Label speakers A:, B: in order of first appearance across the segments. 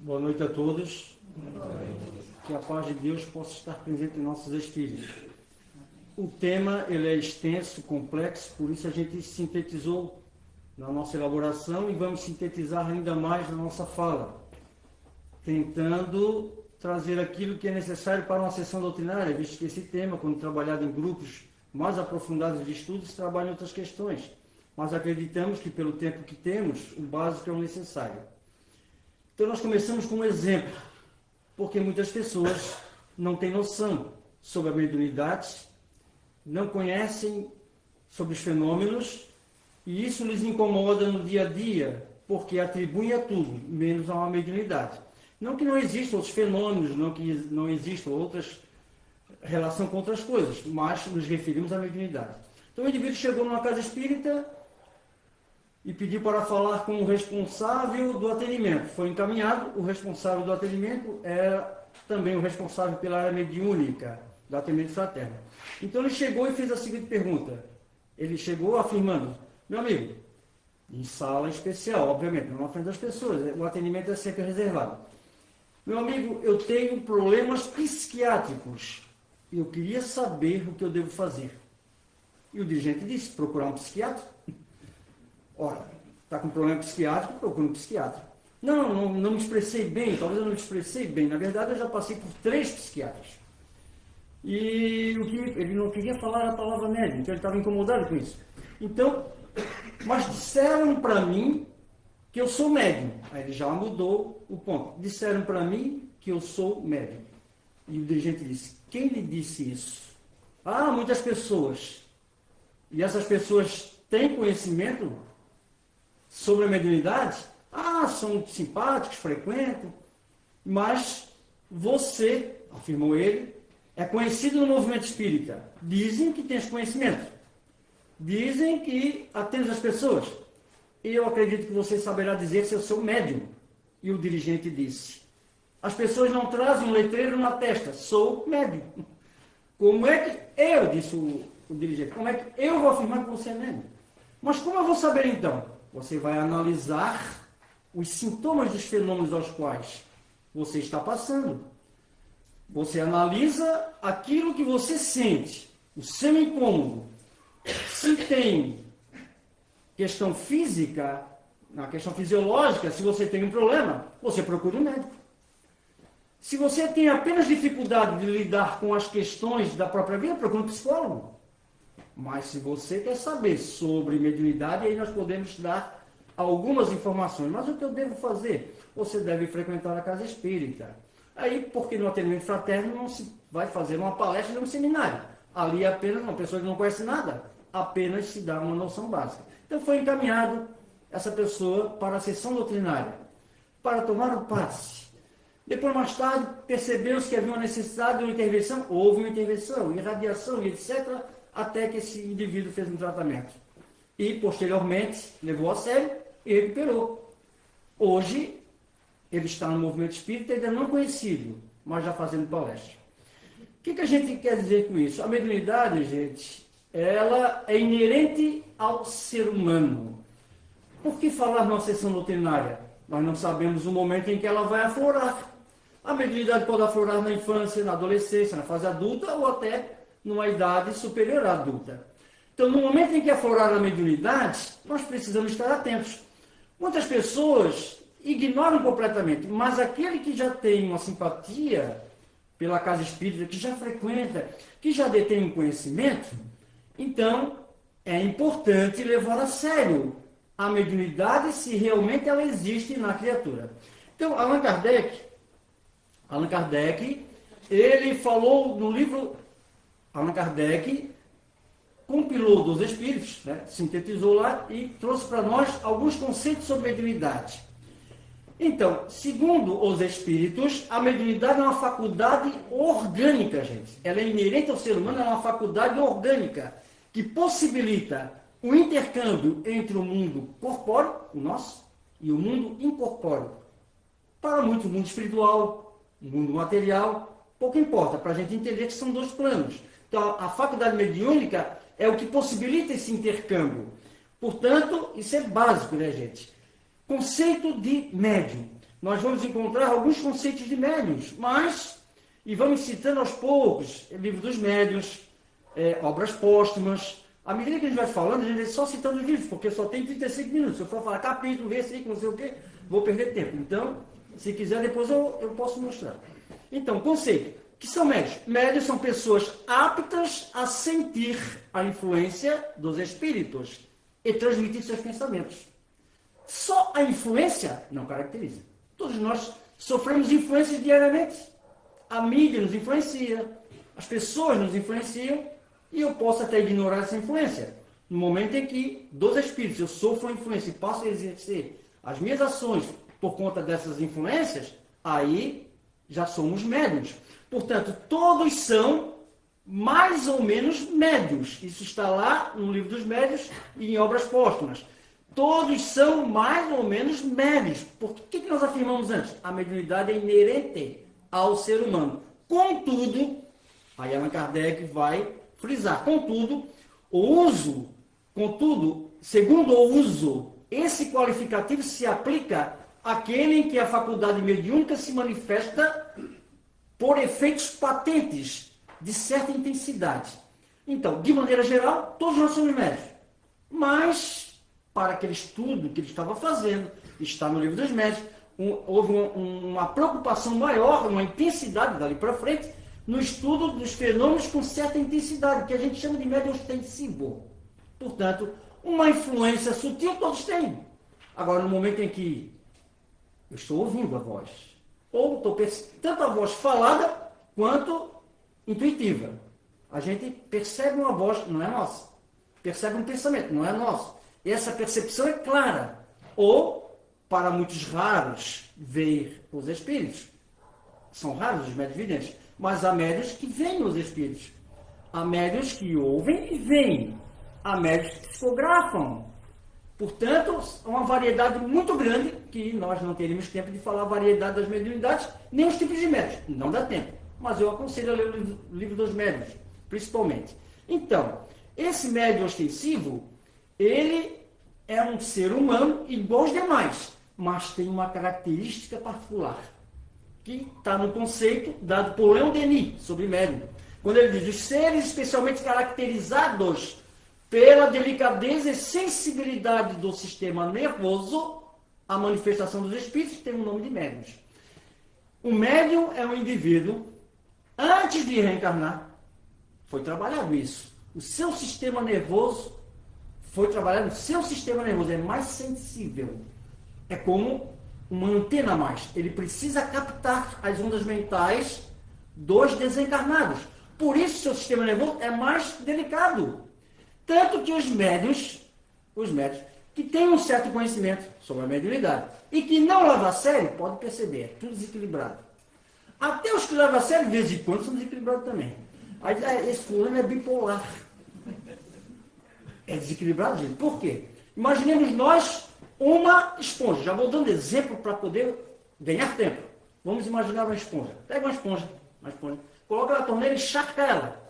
A: Boa noite a todos. Que a paz de Deus possa estar presente em nossos espíritos. O tema ele é extenso, complexo, por isso a gente sintetizou na nossa elaboração e vamos sintetizar ainda mais na nossa fala, tentando trazer aquilo que é necessário para uma sessão doutrinária, visto que esse tema, quando trabalhado em grupos mais aprofundados de estudos, trabalha em outras questões. Mas acreditamos que, pelo tempo que temos, o básico é o necessário. Então, nós começamos com um exemplo, porque muitas pessoas não têm noção sobre a mediunidade, não conhecem sobre os fenômenos, e isso lhes incomoda no dia a dia, porque atribuem a tudo, menos a uma mediunidade. Não que não existam outros fenômenos, não que não existam outras relação com outras coisas, mas nos referimos à mediunidade. Então, o indivíduo chegou numa casa espírita e pediu para falar com o responsável do atendimento. Foi encaminhado, o responsável do atendimento era também o responsável pela área mediúnica do atendimento fraterno. Então ele chegou e fez a seguinte pergunta. Ele chegou afirmando: meu amigo, em sala especial, obviamente, não na frente das pessoas, o atendimento é sempre reservado. Meu amigo, eu tenho problemas psiquiátricos. Eu queria saber o que eu devo fazer. E o dirigente disse: procurar um psiquiatra. Ora, está com problema psiquiátrico, procura um psiquiatra. Não me expressei bem, talvez eu não me expressei bem. Na verdade, eu já passei por 3 psiquiatras. E ele não queria falar a palavra médium, então ele estava incomodado com isso. Então, mas disseram para mim que eu sou médium. Aí ele já mudou o ponto. Disseram para mim que eu sou médium. E o dirigente disse: quem lhe disse isso? Ah, muitas pessoas. E essas pessoas têm conhecimento sobre a mediunidade? Ah, são simpáticos, frequentam, mas você, afirmou ele, é conhecido no movimento espírita. Dizem que tem esse conhecimento. Dizem que atende as pessoas. Eu acredito que você saberá dizer se eu sou médium. E o dirigente disse: as pessoas não trazem um letreiro na testa, sou médium. Como é que eu, disse o dirigente, como é que eu vou afirmar que você é médium? Mas como eu vou saber então? Você vai analisar os sintomas dos fenômenos aos quais você está passando. Você analisa aquilo que você sente, o seu incômodo. Se tem questão física, na questão fisiológica, se você tem um problema, você procura um médico. Se você tem apenas dificuldade de lidar com as questões da própria vida, procura um psicólogo. Mas se você quer saber sobre mediunidade, aí nós podemos dar algumas informações. Mas o que eu devo fazer? Você deve frequentar a casa espírita. Aí, porque no atendimento fraterno não se vai fazer uma palestra nem um seminário. Ali é apenas uma pessoa que não conhece nada, apenas se dá uma noção básica. Então foi encaminhado essa pessoa para a sessão doutrinária, para tomar o passe. Depois, mais tarde, percebeu-se que havia uma necessidade de uma intervenção, houve uma intervenção, irradiação e etc., até que esse indivíduo fez um tratamento. E, posteriormente, levou a sério e recuperou. Hoje, ele está no movimento espírita, ainda não conhecido, mas já fazendo palestra. O que a gente quer dizer com isso? A mediunidade, gente, ela é inerente ao ser humano. Por que falar numa sessão doutrinária? Nós não sabemos o momento em que ela vai aflorar. A mediunidade pode aflorar na infância, na adolescência, na fase adulta ou até numa idade superior à adulta. Então, no momento em que aflorar a mediunidade, nós precisamos estar atentos. Muitas pessoas ignoram completamente, mas aquele que já tem uma simpatia pela casa espírita, que já frequenta, que já detém um conhecimento, então é importante levar a sério a mediunidade se realmente ela existe na criatura. Então, Allan Kardec, ele falou no livro. Allan Kardec compilou dos espíritos, né, sintetizou lá e trouxe para nós alguns conceitos sobre mediunidade. Então, segundo os espíritos, a mediunidade é uma faculdade orgânica, gente. Ela é inerente ao ser humano, é uma faculdade orgânica que possibilita o intercâmbio entre o mundo corpóreo, o nosso, e o mundo incorpóreo. Para muitos, o mundo espiritual, o mundo material, pouco importa, para a gente entender que são 2 planos. Então, a faculdade mediúnica é o que possibilita esse intercâmbio. Portanto, isso é básico, né, gente? Conceito de médium. nós vamos encontrar alguns conceitos de médiuns, e vamos citando aos poucos, livro dos médiuns, obras póstumas. À medida que a gente vai falando, a gente vai só citando os livros, porque só tem 35 minutos. Se eu for falar capítulo, versículo, não sei o quê, vou perder tempo. Então, se quiser, depois eu posso mostrar. Então, conceito. O que são médios? Médios são pessoas aptas a sentir a influência dos espíritos e transmitir seus pensamentos. Só a influência não caracteriza. Todos nós sofremos influências diariamente. A mídia nos influencia, as pessoas nos influenciam, e eu posso até ignorar essa influência. No momento em que, dos espíritos, eu sofro a influência e passo a exercer as minhas ações por conta dessas influências, aí já somos médiuns. Portanto, todos são mais ou menos médiuns. Isso está lá no livro dos médiuns e em obras póstumas. Todos são mais ou menos médiuns. Por que nós afirmamos antes? A mediunidade é inerente ao ser humano. Contudo, aí Allan Kardec vai frisar, contudo, segundo o uso, esse qualificativo se aplica àquele em que a faculdade mediúnica se manifesta por efeitos patentes de certa intensidade. Então, de maneira geral, todos nós somos médiuns. Mas, para aquele estudo que ele estava fazendo, está no livro dos médiuns, houve uma preocupação maior, uma intensidade dali para frente, no estudo dos fenômenos com certa intensidade, que a gente chama de médium ostensivo. Portanto, uma influência sutil todos têm. Agora, no momento em que eu estou ouvindo a voz, ou estou tanto a voz falada quanto intuitiva. A gente percebe uma voz, não é nossa. Percebe um pensamento, não é nosso. E essa percepção é clara. Ou, para muitos raros, ver os espíritos. São raros os médios videntes. Mas há médios que veem os espíritos. Há médios que ouvem e veem. Há médios que psicografam. Portanto, uma variedade muito grande, que nós não teríamos tempo de falar a variedade das mediunidades, nem os tipos de médios. Não dá tempo. Mas eu aconselho a ler o livro dos médios, principalmente. Então, esse médium ostensivo, ele é um ser humano igual aos demais, mas tem uma característica particular, que está no conceito dado por Leon Denis sobre médium. Quando ele diz, os seres especialmente caracterizados pela delicadeza e sensibilidade do sistema nervoso, a manifestação dos espíritos tem o nome de médiuns. O médium é um indivíduo, antes de reencarnar, foi trabalhado isso. O seu sistema nervoso foi trabalhado, o seu sistema nervoso é mais sensível. É como uma antena a mais. Ele precisa captar as ondas mentais dos desencarnados. Por isso, seu sistema nervoso é mais delicado. Tanto que os médios que têm um certo conhecimento sobre a mediunidade e que não levam a sério, pode perceber, é tudo desequilibrado. Até os que levam a sério, de vez em quando, são desequilibrados também. Aí, esse fulano é bipolar. É desequilibrado, gente. Por quê? Imaginemos nós uma esponja. Já vou dando exemplo para poder ganhar tempo. Vamos imaginar uma esponja. Pega uma esponja, coloca na torneira e encharca ela.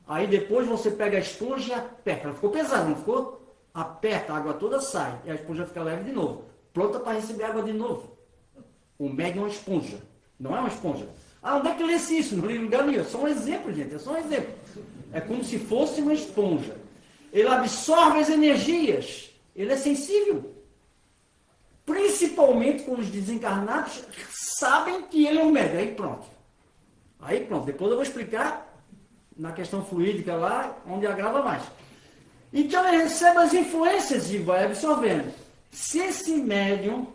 A: Aí depois você pega a esponja e aperta. Ela ficou pesada, não ficou? Aperta, a água toda sai. E a esponja fica leve de novo. Pronta para receber água de novo. O médium é uma esponja. Não é uma esponja. Ah, onde é que lê-se isso? Não li lugar nenhum. É só um exemplo, gente. É só um exemplo. É como se fosse uma esponja. Ele absorve as energias. Ele é sensível. Principalmente quando os desencarnados sabem que ele é um médium. Aí pronto. Depois eu vou explicar na questão fluídica lá, onde agrava mais. Então ele recebe as influências e vai absorvendo. Se esse médium,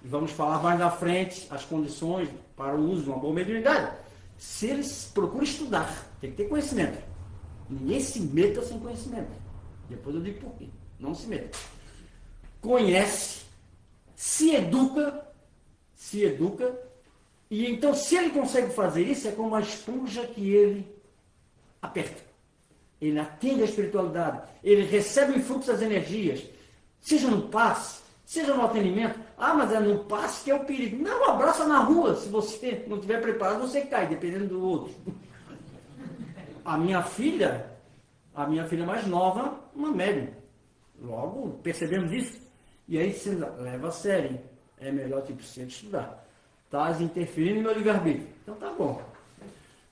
A: e vamos falar mais na frente, as condições para o uso de uma boa mediunidade, se ele procura estudar, tem que ter conhecimento. Ninguém se meta sem conhecimento. Depois eu digo por quê. Não se meta. Conhece, se educa, e então se ele consegue fazer isso, é como uma esponja que ele aperta. Ele atende à espiritualidade. Ele recebe o influxo das energias. Seja no passe, seja no atendimento. Ah, mas é no passe que é o perigo. Não, abraça na rua. Se você não estiver preparado, você cai, dependendo do outro. A minha filha mais nova, uma médium. Logo, percebemos isso. E aí você leva a sério. é melhor que precisa estudar. Estás interferindo no meu livre-arbítrio. Então tá bom.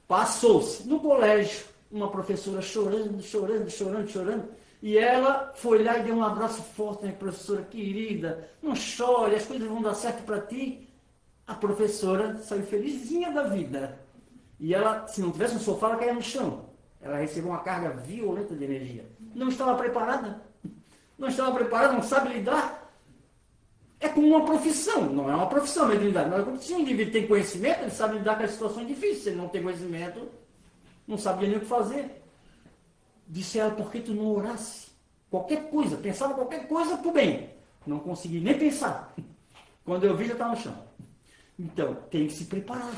A: Passou-se. No colégio, uma professora chorando, chorando, chorando, chorando. E ela foi lá e deu um abraço forte, né, professora querida, não chore, as coisas vão dar certo para ti. A professora saiu felizinha da vida. E ela, se não tivesse um sofá, ela caía no chão. Ela recebeu uma carga violenta de energia. Não estava preparada. Não estava preparada, não sabe lidar. É como uma profissão, não é uma profissão, mediunidade. Mas se um indivíduo tem conhecimento, ele sabe lidar com as situações difíceis. Se ele não tem conhecimento, não sabia nem o que fazer. Disse ela, por que tu não orasse? Qualquer coisa, pensava qualquer coisa pro bem. Não consegui nem pensar. Quando eu vi, já estava no chão. Então, tem que se preparar.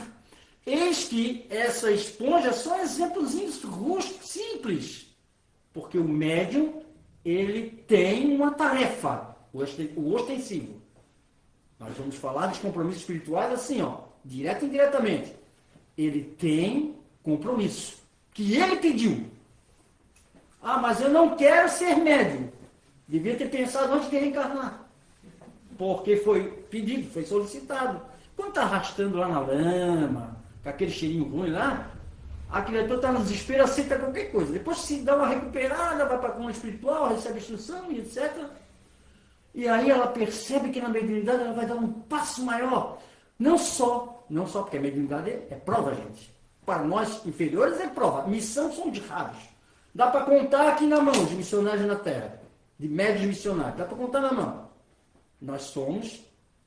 A: Eis que essa esponja são exemplozinhos rústicos, simples. Porque o médium, ele tem uma tarefa, o ostensivo. Nós vamos falar dos compromissos espirituais assim, ó, direto e indiretamente. Ele tem compromisso, que ele pediu. Ah, mas eu não quero ser médium. Devia ter pensado antes de reencarnar. Porque foi pedido, foi solicitado. Quando está arrastando lá na lama, com aquele cheirinho ruim lá, a criatura está no desespero, aceita qualquer coisa. Depois se dá uma recuperada, vai para a coluna espiritual, recebe instrução e etc. E aí ela percebe que na mediunidade ela vai dar um passo maior. Não só porque a mediunidade é prova, gente. Para nós inferiores é prova. Missão são de raros. Dá para contar aqui na mão de missionários na Terra, de médios missionários. Dá para contar na mão. Nós somos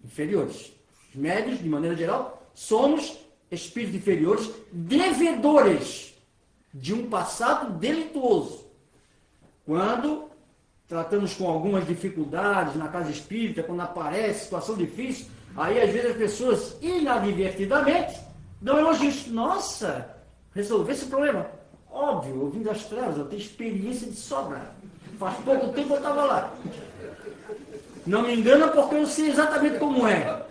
A: inferiores. Os médios, de maneira geral, somos espíritos inferiores, devedores de um passado delituoso. Quando tratamos com algumas dificuldades na casa espírita, quando aparece situação difícil, aí às vezes as pessoas, inadvertidamente, dão elogios. Nossa, resolveu esse problema. Óbvio, eu vim das trevas, eu tenho experiência de sobra. Faz pouco tempo eu estava lá. Não me engana porque eu sei exatamente como é.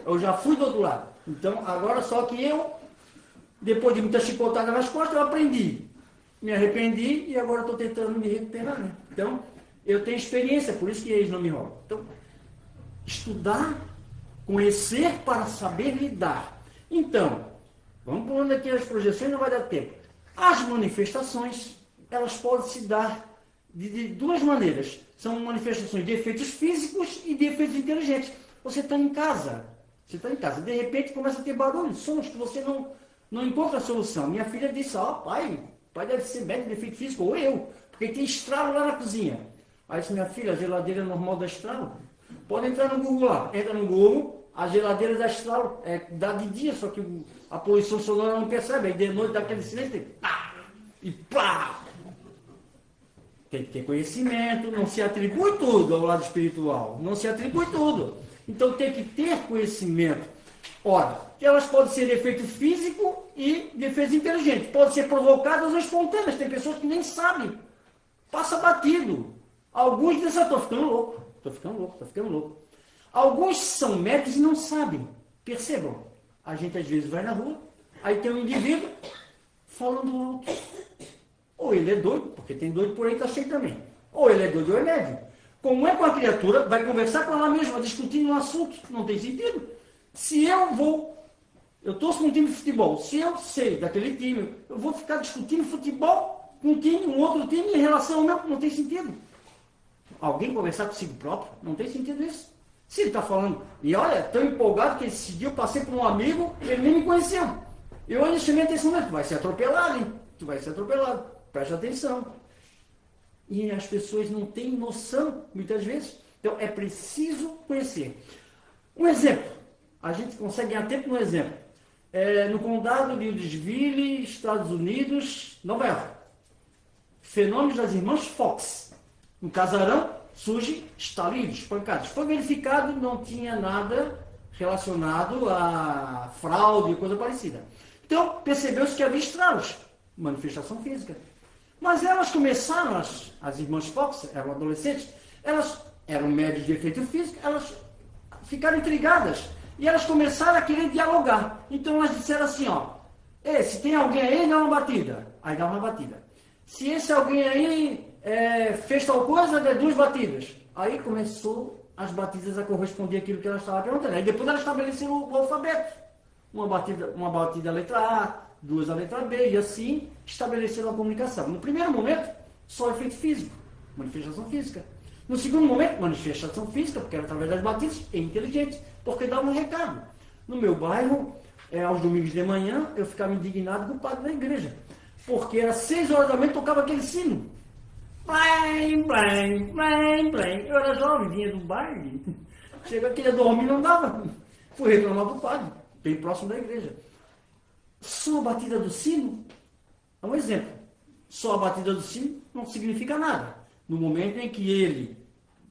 A: Eu já fui do outro lado. Então, agora só que eu, depois de muita chicotada nas costas, eu aprendi. Me arrependi e agora estou tentando me recuperar. Né? Então, eu tenho experiência, por isso que eles não me roubam. Então, estudar, conhecer para saber lidar. Então, vamos pulando aqui as projeções, não vai dar tempo. As manifestações, elas podem se dar de duas maneiras. São manifestações de efeitos físicos e de efeitos inteligentes. Você está em casa. De repente começa a ter barulho, sons que você não encontra a solução. Minha filha disse, pai deve ser médico de efeito físico, ou eu, porque tem estralo lá na cozinha. Aí disse, minha filha, a geladeira normal dá estralo. Pode entrar no Google lá. Entra no Google, a geladeira dá estralo, dá de dia, só que a poluição sonora não percebe. Aí de noite dá aquele silêncio, tem pá, e pá. Tem que ter conhecimento, não se atribui tudo ao lado espiritual, não se atribui tudo. Então tem que ter conhecimento. Ora, elas podem ser de efeito físico e de efeito inteligente. Podem ser provocadas ou espontâneas. Tem pessoas que nem sabem. Passa batido. Alguns dizem, estou ficando louco. Alguns são médicos e não sabem. Percebam. A gente às vezes vai na rua, aí tem um indivíduo falando alto. Ou ele é doido, porque tem doido por aí que está cheio também. Ou ele é doido ou é médium. Como é com a criatura, vai conversar com ela mesma, discutindo um assunto, não tem sentido. Se eu torço com um time de futebol, se eu sei daquele time, eu vou ficar discutindo futebol com um outro time em relação ao meu, não tem sentido. Alguém conversar consigo próprio, não tem sentido isso. Se ele está falando, e olha, tão empolgado que esse dia eu passei por um amigo, ele nem me conheceu. Eu ainda chamei a atenção dele, tu vai ser atropelado, hein? Tu vai ser atropelado, preste atenção. E as pessoas não têm noção, muitas vezes. Então, é preciso conhecer. Um exemplo. A gente consegue ganhar tempo no exemplo. No condado de Louisville, Estados Unidos, Nova York. Fenômenos das irmãs Fox. No casarão, surge estalidos, pancadas. Foi verificado, não tinha nada relacionado a fraude, coisa parecida. Então, percebeu-se que havia estralos. Manifestação física. Mas elas começaram, as irmãs Fox, eram adolescentes, elas eram médios de efeito físico, elas ficaram intrigadas. E elas começaram a querer dialogar. Então elas disseram assim, se tem alguém aí, dá uma batida. Aí dá uma batida. Se esse alguém aí fez tal coisa, dá 2 batidas. Aí começou as batidas a corresponder àquilo que ela estava perguntando. Aí depois ela estabeleceu o alfabeto. Uma batida a letra A, duas a letra B, e assim estabeleceram a comunicação. No primeiro momento, só efeito físico, manifestação física. No segundo momento, manifestação física, porque era através das batidas, e inteligente, porque dava um recado. No meu bairro, aos domingos de manhã, eu ficava indignado com o padre da igreja, porque às 6 horas da manhã tocava aquele sino. Blém, blém, blém, blém. Eu era jovem, vinha do baile. Chega, queria dormir, não dava. Fui reclamar do padre, bem próximo da igreja. Só a batida do sino é um exemplo. Só a batida do sino não significa nada. No momento em que ele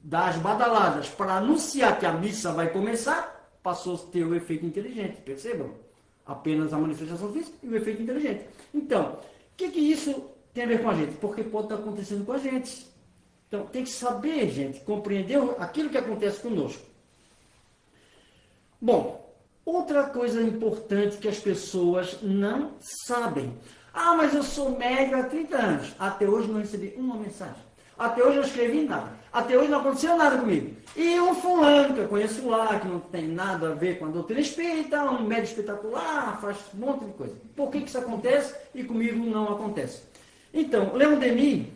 A: dá as badaladas para anunciar que a missa vai começar, passou a ter o efeito inteligente, percebam? Apenas a manifestação física e o efeito inteligente. Então, o que isso tem a ver com a gente? Porque pode estar acontecendo com a gente. Então, tem que saber, gente, compreender aquilo que acontece conosco. Bom, outra coisa importante que as pessoas não sabem. Ah, mas eu sou médium há 30 anos. Até hoje não recebi uma mensagem. Até hoje não escrevi nada. Até hoje não aconteceu nada comigo. E um fulano que eu conheço lá, que não tem nada a ver com a doutrina espírita, um médium espetacular, faz um monte de coisa. Por que isso acontece e comigo não acontece? Então, Leon Denis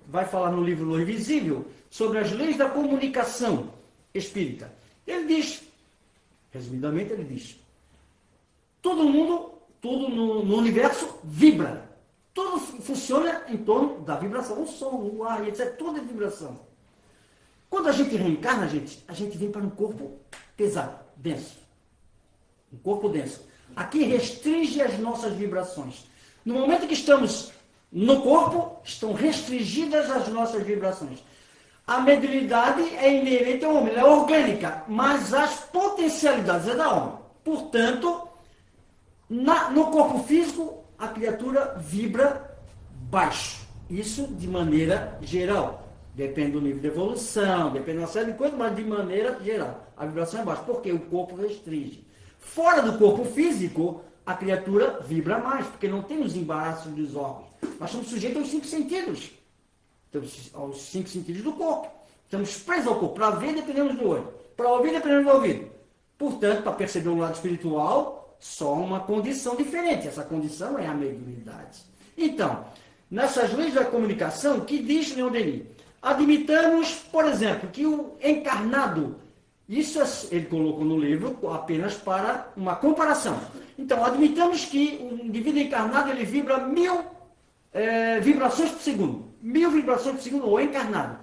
A: vai falar no livro Luz Visível sobre as leis da comunicação espírita. Ele diz, resumidamente ele diz, todo no universo vibra. Tudo funciona em torno da vibração. O som, o ar, etc. Tudo é vibração. Quando a gente reencarna, a gente vem para um corpo pesado, denso. Um corpo denso. Aqui restringe as nossas vibrações. No momento que estamos no corpo, estão restringidas as nossas vibrações. A mediunidade é inerente ao homem, ela é orgânica, mas as potencialidades é da alma. Portanto, no corpo físico, a criatura vibra baixo. Isso de maneira geral. Depende do nível de evolução, depende de uma série de coisas, mas de maneira geral. A vibração é baixa, porque o corpo restringe. Fora do corpo físico, a criatura vibra mais, porque não tem os embaraços dos órgãos. Nós estamos sujeitos aos 5 sentidos. Aos 5 sentidos do corpo. Estamos presos ao corpo. Para ver, dependemos do olho. Para ouvir, dependemos do ouvido. Portanto, para perceber um lado espiritual, só uma condição diferente. Essa condição é a mediunidade. Então, nessas leis da comunicação, que diz Leon Denis? Admitamos, por exemplo, que o encarnado, isso ele colocou no livro apenas para uma comparação. Então, admitamos que o indivíduo encarnado ele vibra 1000 vibrações por segundo. 1000 vibrações por segundo, ou encarnado.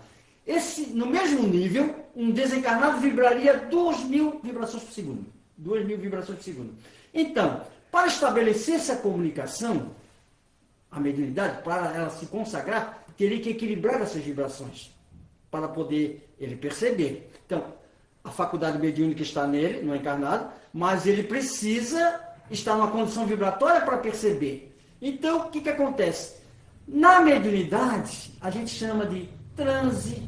A: No mesmo nível, um desencarnado vibraria 2000 vibrações por segundo. 2000 vibrações por segundo. Então, para estabelecer essa comunicação, a mediunidade, para ela se consagrar, teria que equilibrar essas vibrações, para poder ele perceber. Então, a faculdade mediúnica está nele, no encarnado, mas ele precisa estar numa condição vibratória para perceber. Então, o que acontece? Na mediunidade, a gente chama de transe,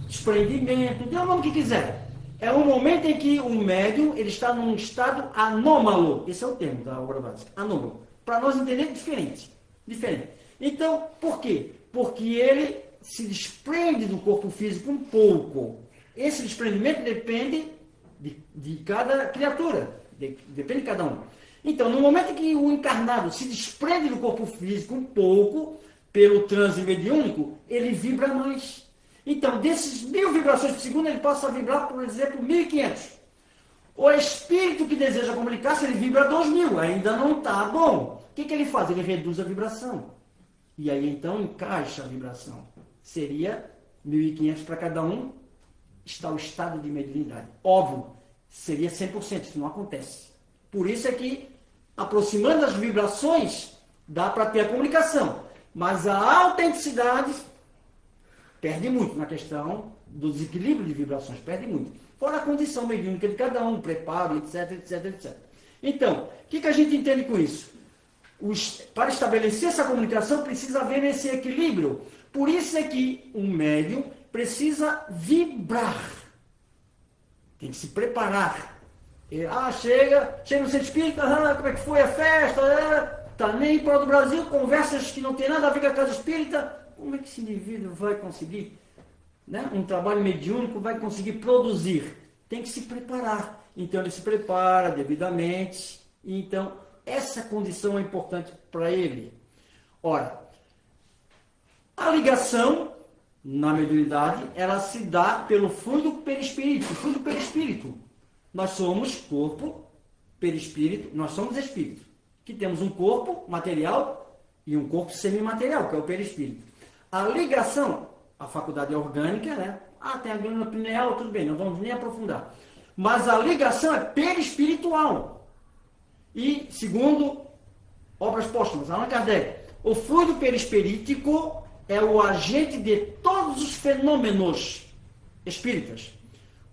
A: desprendimento, dê o nome que quiser. É um momento em que o médium ele está num estado anômalo. Esse é o termo da obra básica, anômalo. Para nós entender, diferente. Então, por quê? Porque ele se desprende do corpo físico um pouco. Esse desprendimento depende de cada criatura, depende de cada um. Então, no momento em que o encarnado se desprende do corpo físico um pouco, pelo transe mediúnico, ele vibra mais. Então, desses 1000 vibrações por segundo, ele passa a vibrar, por exemplo, 1500. O espírito que deseja comunicar-se, ele vibra 2000, ainda não está bom. O que ele faz? Ele reduz a vibração. E aí, então, encaixa a vibração. Seria 1500 para cada um, está o estado de mediunidade. Óbvio, seria 100%, isso não acontece. Por isso é que, aproximando as vibrações, dá para ter a comunicação. Mas a autenticidade perde muito na questão do desequilíbrio de vibrações, perde muito. Fora a condição mediúnica de cada um, preparo, etc. Então, o que a gente entende com isso? Para estabelecer essa comunicação, precisa haver esse equilíbrio. Por isso é que um médium precisa vibrar. Tem que se preparar. Chega no centro espírita, como é que foi a festa? Tá nem em prol do Brasil, conversas que não tem nada a ver com a casa espírita. Como é que esse indivíduo vai conseguir né? Um trabalho mediúnico vai conseguir produzir. Tem que se preparar. Então ele se prepara devidamente. Então essa condição é importante para ele. Ora, a ligação na mediunidade, ela se dá pelo fluido perispírito. Fluido perispírito. Nós somos corpo, perispírito, nós somos espírito. Que temos um corpo material e um corpo semimaterial, que é o perispírito. A ligação, a faculdade é orgânica, né? Tem a glândula pineal, tudo bem, não vamos nem aprofundar. Mas a ligação é perispiritual. E, segundo obras póstumas, Allan Kardec, o fluido perispirítico é o agente de todos os fenômenos espíritas.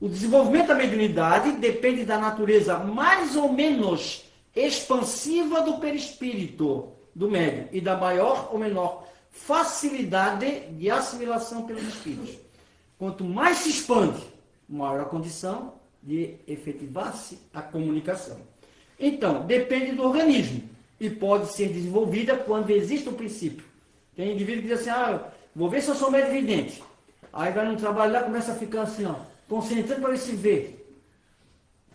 A: O desenvolvimento da mediunidade depende da natureza mais ou menos expansiva do perispírito do médium e da maior ou menor facilidade de assimilação pelos espíritos. Quanto mais se expande, maior a condição de efetivar-se a comunicação. Então, depende do organismo e pode ser desenvolvida quando existe o princípio. Tem indivíduo que diz assim, vou ver se eu sou médium vidente. Aí vai num trabalho lá, começa a ficar assim, concentrando para ver se vê.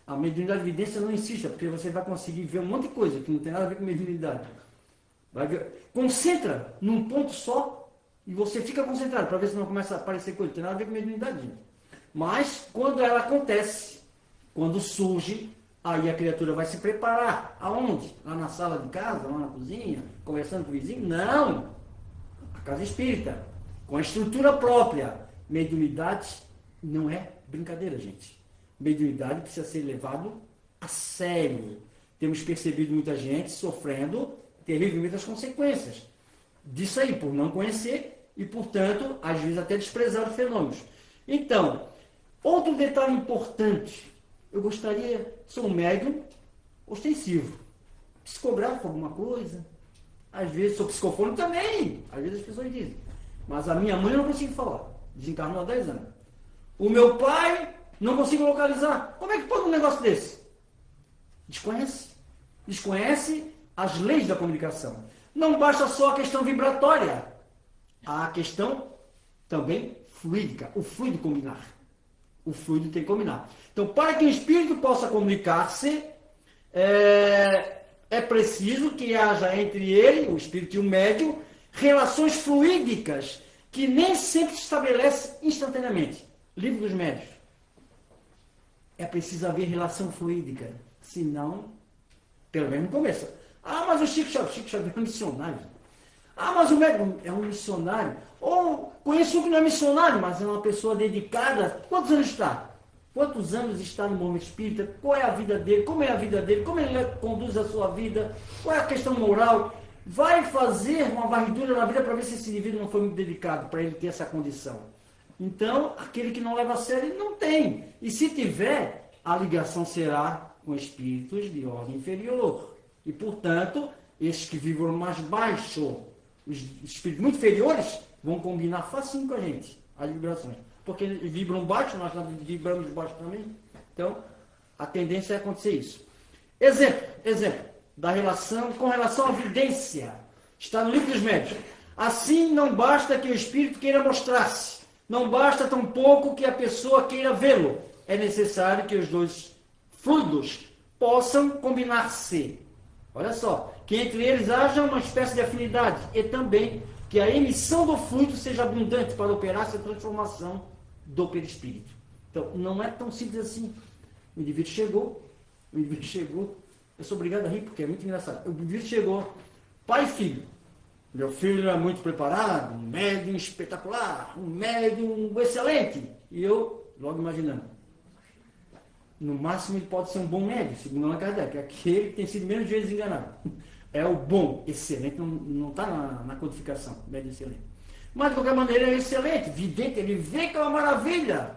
A: A mediunidade de evidência não insista, porque você vai conseguir ver um monte de coisa que não tem nada a ver com mediunidade. Vai ver. Concentra num ponto só e você fica concentrado para ver se não começa a aparecer coisa. Não tem nada a ver com mediunidade, gente. Mas quando ela acontece, quando surge, aí a criatura vai se preparar. Aonde? Lá na sala de casa, lá na cozinha, conversando com o vizinho? Não! A casa espírita, com a estrutura própria. Mediunidade não é brincadeira, gente. Mediunidade precisa ser levado a sério. Temos percebido muita gente sofrendo terrivelmente as consequências disso aí, por não conhecer e, portanto, às vezes até desprezar os fenômenos. Então, outro detalhe importante. Eu gostaria, sou um médium ostensivo, psicografo alguma coisa, às vezes sou psicofone também, às vezes as pessoas dizem, mas a minha mãe eu não consigo falar, desencarnou há 10 anos. O meu pai, não consigo localizar. Como é que pode um negócio desse? Desconhece. Desconhece as leis da comunicação. Não basta só a questão vibratória, há a questão também fluídica, o fluido combinar. O fluido tem que combinar. Então, para que o espírito possa comunicar-se, é preciso que haja entre ele, o espírito e o médium, relações fluídicas que nem sempre se estabelece instantaneamente. Livro dos Médios. É preciso haver relação fluídica, senão, pelo menos no começo. Mas o Chico Xavier é um missionário. Mas o médium é um missionário. Ou conheço um que não é missionário, mas é uma pessoa dedicada. Quantos anos está? Quantos anos está no movimento espírita? Qual é a vida dele? Como é a vida dele? Como ele conduz a sua vida? Qual é a questão moral? Vai fazer uma varredura na vida para ver se esse indivíduo não foi muito dedicado para ele ter essa condição. Então, aquele que não leva a sério, ele não tem. E se tiver, a ligação será com espíritos de ordem inferior. E, portanto, esses que vibram mais baixo, os espíritos muito inferiores, vão combinar facinho com a gente, as vibrações. Porque eles vibram baixo, nós vibramos baixo também. Então, a tendência é acontecer isso. Exemplo com relação à vidência. Está no Livro dos Médios. Assim, não basta que o espírito queira mostrar-se. Não basta tampouco que a pessoa queira vê-lo. É necessário que os dois fluidos possam combinar-se. Olha só, que entre eles haja uma espécie de afinidade e também que a emissão do fluido seja abundante para operar essa transformação do perispírito. Então, não é tão simples assim. O indivíduo chegou, eu sou obrigado a rir porque é muito engraçado. O indivíduo chegou, pai e filho. Meu filho é muito preparado, um médium espetacular, um médium excelente. E eu, logo imaginando, no máximo ele pode ser um bom médium, segundo Allan Kardec, aquele que tem sido menos vezes enganado. É o bom, excelente, não está na codificação, médium excelente. Mas de qualquer maneira ele é excelente, vidente, ele vê que é uma maravilha.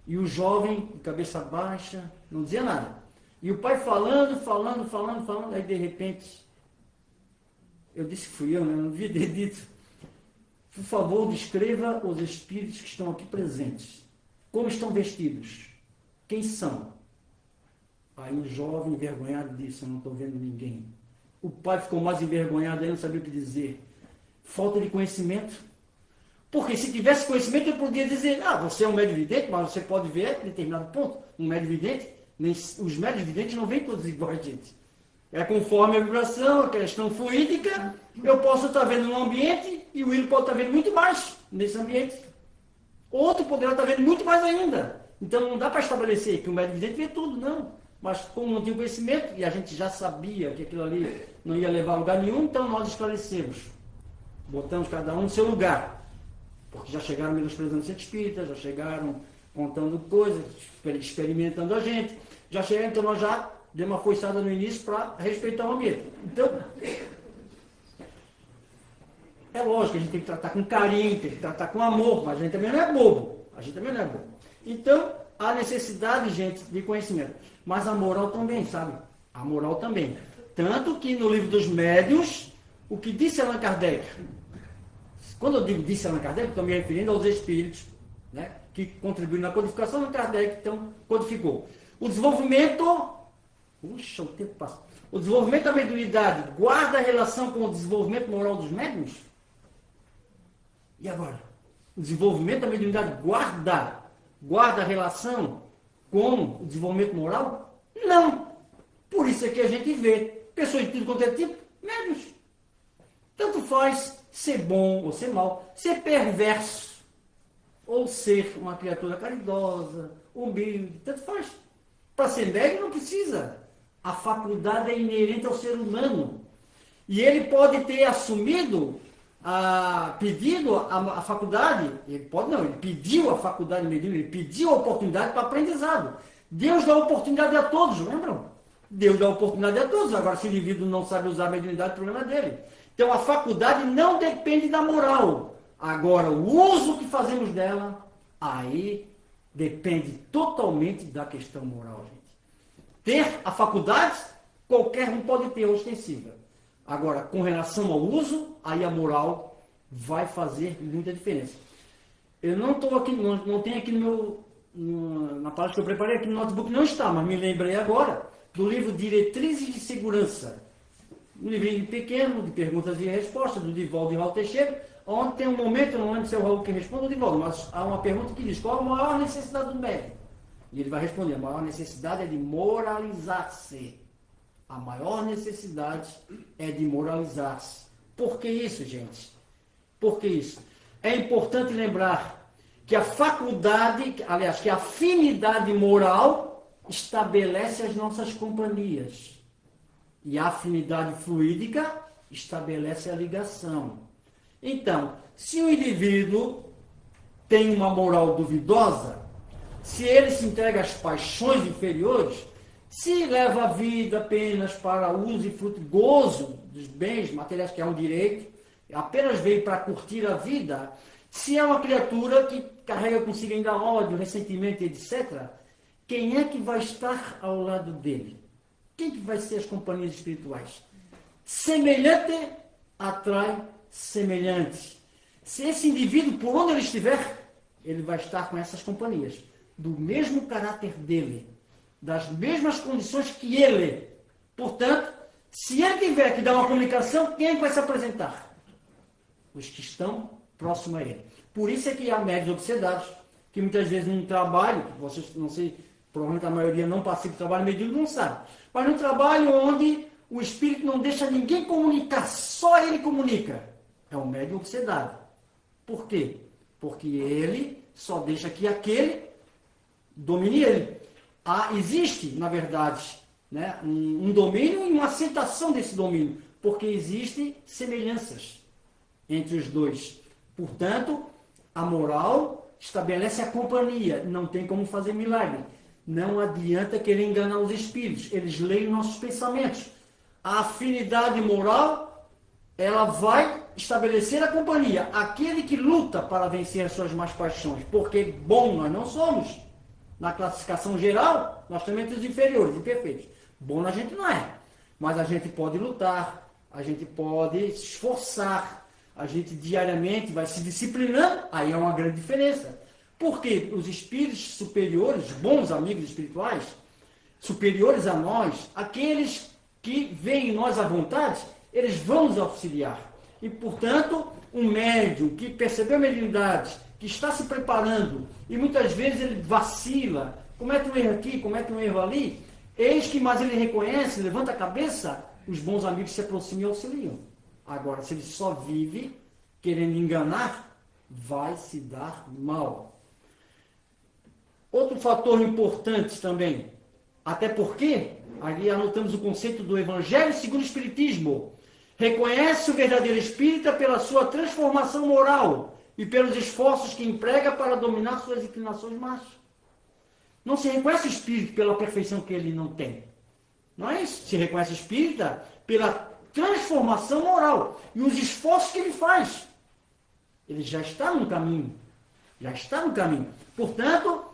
A: E o jovem, de cabeça baixa, não dizia nada. E o pai falando, aí de repente, eu disse que fui eu, né? Não devia ter dito. Por favor, descreva os espíritos que estão aqui presentes. Como estão vestidos? Quem são? Aí o jovem envergonhado disse, eu não estou vendo ninguém. O pai ficou mais envergonhado, aí não sabia o que dizer. Falta de conhecimento. Porque se tivesse conhecimento, eu poderia dizer, você é um médium vidente, mas você pode ver em determinado ponto. Um médium vidente, os médios videntes não vêm todos iguais, gente. É conforme a vibração, a questão fluídica, eu posso estar vendo um ambiente e o Will pode estar vendo muito mais nesse ambiente. Outro poderá estar vendo muito mais ainda. Então não dá para estabelecer que o médium vidente vê tudo, não. Mas como não tinha conhecimento, e a gente já sabia que aquilo ali não ia levar a lugar nenhum, então nós esclarecemos. Botamos cada um no seu lugar. Porque já chegaram menosprezando o centro espírita, já chegaram contando coisas, experimentando a gente. Já chegaram, então nós já demos uma forçada no início para respeitar o ambiente. Então, é lógico que a gente tem que tratar com carinho, tem que tratar com amor, mas a gente também não é bobo. Então, há necessidade, gente, de conhecimento. Mas a moral também, sabe? A moral também. Tanto que no livro dos médiuns, o que disse Allan Kardec, quando eu digo disse Allan Kardec, estou me referindo aos espíritos, né, que contribuíram na codificação, Allan Kardec, então, codificou. O desenvolvimento, o tempo passa. O desenvolvimento da mediunidade guarda relação com o desenvolvimento moral dos médiuns? E agora? O desenvolvimento da mediunidade guarda relação com o desenvolvimento moral? Não. Por isso é que a gente vê pessoas de tudo quanto é tipo, médiuns. Tanto faz ser bom ou ser mal, ser perverso ou ser uma criatura caridosa, humilde, tanto faz. Para ser médium não precisa. A faculdade é inerente ao ser humano. E ele pode ter assumido, pedido a faculdade, ele pediu a faculdade mediúnica, ele pediu a oportunidade para aprendizado. Deus dá oportunidade a todos, lembram? Deus dá oportunidade a todos. Agora, se o indivíduo não sabe usar a mediunidade, o problema é dele. Então, a faculdade não depende da moral. Agora, o uso que fazemos dela, aí depende totalmente da questão moral, gente. Ter a faculdade, qualquer um pode ter, ostensível. Agora, com relação ao uso, aí a moral vai fazer muita diferença. Eu não estou aqui, não tenho aqui na parte que eu preparei aqui no notebook, não está, mas me lembrei agora do livro Diretrizes de Segurança. Um livrinho pequeno, de perguntas e respostas, do Divaldo e Raul Teixeira, onde tem um momento, não lembro se é o Raul que responde ou o Divaldo, mas há uma pergunta que diz, qual a maior necessidade do médico? E ele vai responder, a maior necessidade é de moralizar-se. A maior necessidade é de moralizar-se. Por que isso, gente? Por que isso? É importante lembrar que a faculdade, aliás, que a afinidade moral estabelece as nossas companhias. E a afinidade fluídica estabelece a ligação. Então, se o indivíduo tem uma moral duvidosa, se ele se entrega às paixões inferiores, se leva a vida apenas para uso e fruto gozo dos bens materiais, que é um direito, apenas veio para curtir a vida, se é uma criatura que carrega consigo ainda ódio, ressentimento, etc., quem é que vai estar ao lado dele? Quem que vai ser as companhias espirituais? Semelhante atrai semelhante. Se esse indivíduo, por onde ele estiver, ele vai estar com essas companhias, do mesmo caráter dele, das mesmas condições que ele. Portanto, se ele tiver que dar uma comunicação, quem vai se apresentar? Os que estão próximos a ele. Por isso é que há médios obsedados, que muitas vezes num trabalho, vocês não sei, provavelmente a maioria não participa do trabalho mediúnico, não sabe, mas num trabalho onde o espírito não deixa ninguém comunicar, só ele comunica. É um médium obsedado. Por quê? Porque ele só deixa que aquele domine ele. Existe, na verdade, né, um domínio e uma aceitação desse domínio, porque existem semelhanças entre os dois. Portanto, a moral estabelece a companhia, não tem como fazer milagre. Não adianta querer enganar os espíritos, eles leem nossos pensamentos. A afinidade moral, ela vai estabelecer a companhia. Aquele que luta para vencer as suas más paixões, porque bom nós não somos. Na classificação geral, nós também temos inferiores, imperfeitos. Bom a gente não é, mas a gente pode lutar, a gente pode se esforçar, a gente diariamente vai se disciplinando, aí é uma grande diferença. Porque os espíritos superiores, bons amigos espirituais, superiores a nós, aqueles que veem em nós a vontade, eles vão nos auxiliar. E, portanto, um médium que percebeu a mediunidade, que está se preparando, e muitas vezes ele vacila, comete um erro aqui, comete um erro ali, eis que mais ele reconhece, levanta a cabeça, os bons amigos se aproximam e auxiliam. Agora, se ele só vive querendo enganar, vai se dar mal. Outro fator importante também, até porque, ali anotamos o conceito do Evangelho segundo o Espiritismo, reconhece o verdadeiro espírita pela sua transformação moral e pelos esforços que emprega para dominar suas inclinações más. Não se reconhece o espírito pela perfeição que ele não tem. Não é isso? Se reconhece o espírita pela transformação moral e os esforços que ele faz. Ele já está no caminho. Já está no caminho. Portanto,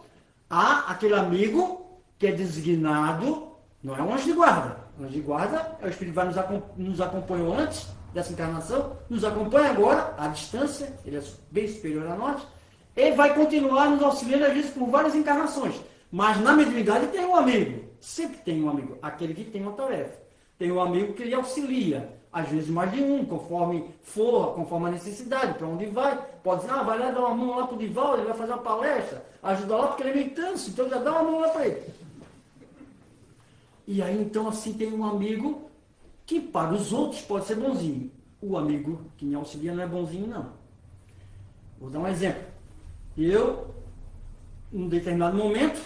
A: há aquele amigo que é designado, não é um anjo de guarda. O anjo de guarda é o espírito que nos acompanhou antes dessa encarnação, nos acompanha agora, à distância, ele é bem superior a nós, e vai continuar nos auxiliando, às vezes, por várias encarnações. Mas na mediunidade tem um amigo, sempre tem um amigo, aquele que tem uma tarefa. Tem um amigo que lhe auxilia, às vezes mais de um, conforme for, conforme a necessidade, para onde vai. Pode dizer, vai lá dar uma mão lá para o Divaldo, ele vai fazer uma palestra, ajuda lá porque ele é meio tanso, então já dá uma mão lá para ele. E aí, então, assim, tem um amigo que para os outros pode ser bonzinho. O amigo que me auxilia não é bonzinho, não. Vou dar um exemplo. Eu, num determinado momento,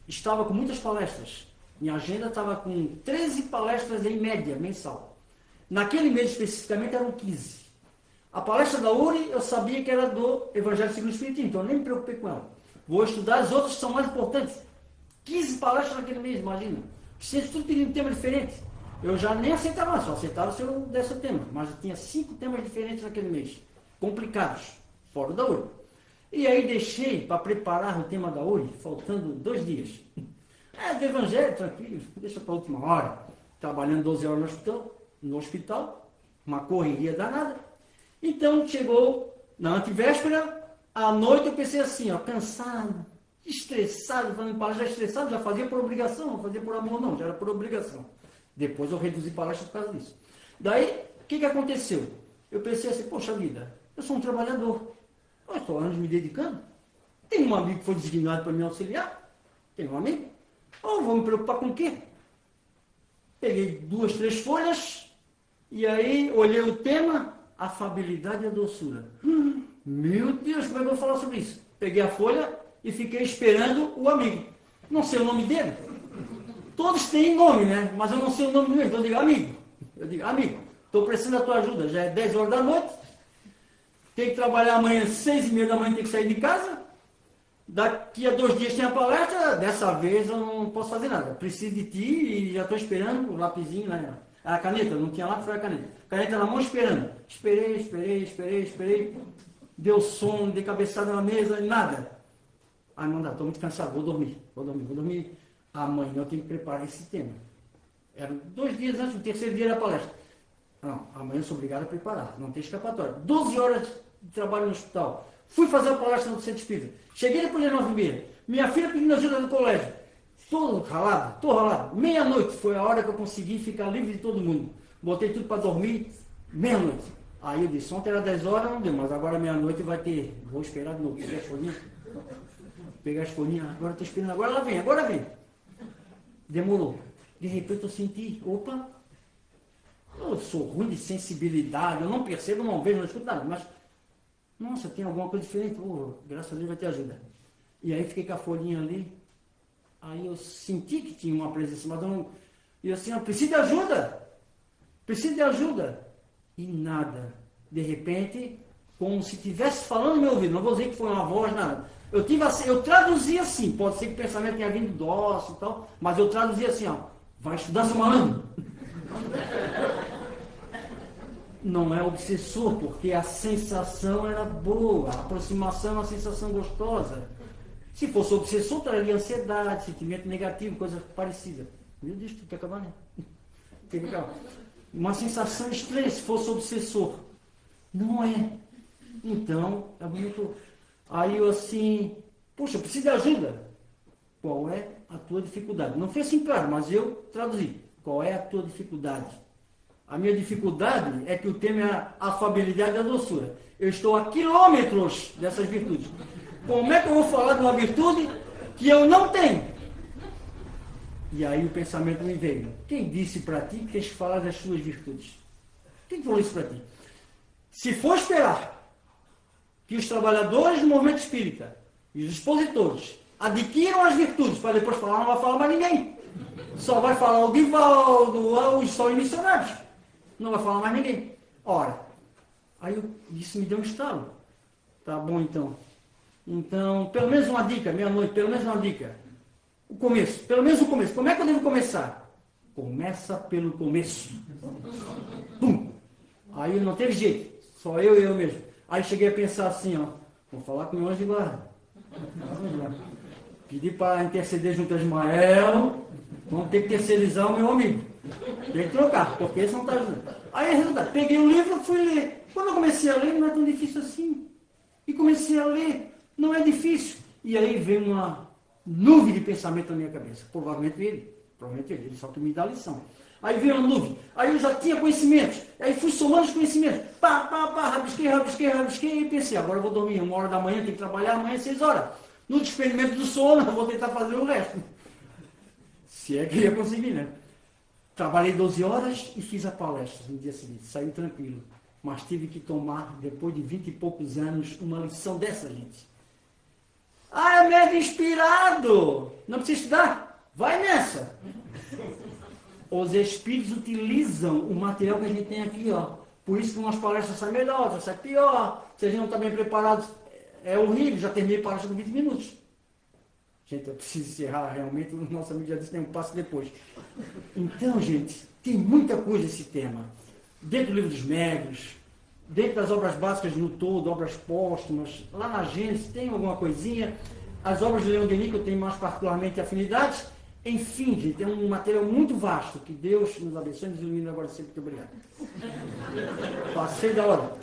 A: estava com muitas palestras. Minha agenda estava com 13 palestras em média, mensal. Naquele mês, especificamente, eram 15. A palestra da URI, eu sabia que era do Evangelho segundo o Espiritismo, então eu nem me preocupei com ela. Vou estudar as outras que são mais importantes. 15 palestras naquele mês, imagina. Vocês tudo pedindo um tema diferente. Eu já nem aceitava, só aceitava se eu desse o tema. Mas eu tinha 5 temas diferentes naquele mês. Complicados, fora da URI. E aí deixei para preparar o tema da URI, faltando 2 dias. Do Evangelho, tranquilo, deixa para a última hora. Trabalhando 12 horas no hospital, uma correria danada. Então, chegou na antivéspera, à noite eu pensei assim, cansado, estressado, falando palestra, já estressado, já fazia por obrigação, não fazia por amor não, já era por obrigação. Depois eu reduzi palestra por causa disso. Daí, o que aconteceu? Eu pensei assim, poxa vida, eu sou um trabalhador, eu estou anos me dedicando, tem um amigo que foi designado para me auxiliar, tem um amigo, ou vou me preocupar com o quê? Peguei 2, 3 folhas, e aí olhei o tema, afabilidade e a doçura. Meu Deus, como é que eu vou falar sobre isso? Peguei a folha e fiquei esperando o amigo. Não sei o nome dele. Todos têm nome, né? Mas eu não sei o nome dele. Então eu digo, amigo. Eu digo, amigo, estou precisando da tua ajuda. Já é 10 horas da noite. Tenho que trabalhar amanhã, 6h30 da manhã, tenho que sair de casa. Daqui a 2 dias tem a palestra. Dessa vez eu não posso fazer nada. Preciso de ti e já estou esperando o lapisinho, né? A caneta, não tinha lápis, foi a caneta. Caneta na mão, esperando. Esperei. Deu sono, dei cabeçada na mesa, nada. Aí não dá, estou muito cansado, vou dormir. Amanhã eu tenho que preparar esse tema. Eram 2 dias antes, o terceiro dia da palestra. Não, amanhã eu sou obrigado a preparar, não tem escapatória. 12 horas de trabalho no hospital. Fui fazer a palestra no Centro Espírita. Cheguei depois das 9h30. Minha filha pedindo ajuda no colégio. Estou ralado. Meia-noite foi a hora que eu consegui ficar livre de todo mundo. Botei tudo para dormir, meia-noite. Aí eu disse, ontem era 10 horas, não deu, mas agora meia-noite vai ter. Vou esperar de novo, pegar as folhinhas. Agora estou esperando, agora vem. Demorou. De repente eu senti, opa, eu sou ruim de sensibilidade, eu não percebo, não vejo, não escuto nada, mas, nossa, tem alguma coisa diferente, graças a Deus vai ter ajuda. E aí fiquei com a folhinha ali, aí eu senti que tinha uma presença, mas eu não, e assim, eu preciso de ajuda, e nada. De repente, como se estivesse falando no meu ouvido, não vou dizer que foi uma voz, nada. Eu traduzi assim, pode ser que o pensamento tenha vindo dócil e tal, mas eu traduzi assim, vai estudar, seu malandro. Não é obsessor, porque a sensação era boa, a aproximação é uma sensação gostosa. Se fosse obsessor, traria ansiedade, sentimento negativo, coisa parecida. Meu Deus, tu quer acabar, né? Uma sensação estranha se fosse obsessor. Não é. Então, é bonito. Aí eu assim, poxa, eu preciso de ajuda. Qual é a tua dificuldade? Não foi assim claro, mas eu traduzi. Qual é a tua dificuldade? A minha dificuldade é que o tema é a afabilidade e a doçura. Eu estou a quilômetros dessas virtudes. Como é que eu vou falar de uma virtude que eu não tenho? E aí o pensamento me veio. Quem disse para ti que tens que falar das tuas virtudes? Quem falou isso para ti? Se for esperar que os trabalhadores do movimento espírita e os expositores adquiram as virtudes para depois falar, não vai falar mais ninguém. Só vai falar o Divaldo, os só missionários. Não vai falar mais ninguém. Ora, aí isso me deu um estalo. Tá bom então. Então, pelo menos uma dica, meia-noite, pelo menos uma dica. O começo, pelo menos o começo. Como é que eu devo começar? Começa pelo começo. Pum! Aí não teve jeito. Só eu e eu mesmo. Aí cheguei a pensar assim, ó. Vou falar com o meu anjo de guarda. Pedi para interceder junto a Ismael. Vamos ter que terceirizar o meu amigo. Tem que trocar, porque esse não está ajudando. Aí, resultado, peguei o livro e fui ler. Quando eu comecei a ler, não é tão difícil assim. E comecei a ler, não é difícil. E aí veio uma nuvem de pensamento na minha cabeça. Provavelmente ele só que me dá lição. Aí veio uma nuvem. Aí eu já tinha conhecimentos. Aí fui somando os conhecimentos. Rabisquei e pensei, agora eu vou dormir 1h da manhã, tenho que trabalhar amanhã 6 horas. No despedimento do sono, eu vou tentar fazer o resto. Se é que eu ia conseguir, né? Trabalhei 12 horas e fiz a palestra no dia seguinte. Saí tranquilo. Mas tive que tomar, depois de 20 e poucos anos, uma lição dessa, gente. Ah, é mega inspirado! Não precisa estudar? Vai nessa! Os espíritos utilizam o material que a gente tem aqui, ó. Por isso que umas palestras saem melhor, outras saem pior. Se a gente não está bem preparado, é horrível. Já terminei a palestra com 20 minutos. Gente, eu preciso encerrar realmente. O nosso amigo já disse que tem um passo depois. Então, gente, tem muita coisa esse tema. Dentro do livro dos médios, dentro das obras básicas no todo, obras póstumas, lá na Gênesis tem alguma coisinha. As obras de Leon Denis, que eu tenho mais particularmente afinidades. Enfim, gente, é um material muito vasto. Que Deus nos abençoe e nos ilumine agora sempre. Muito obrigado. Passei da hora.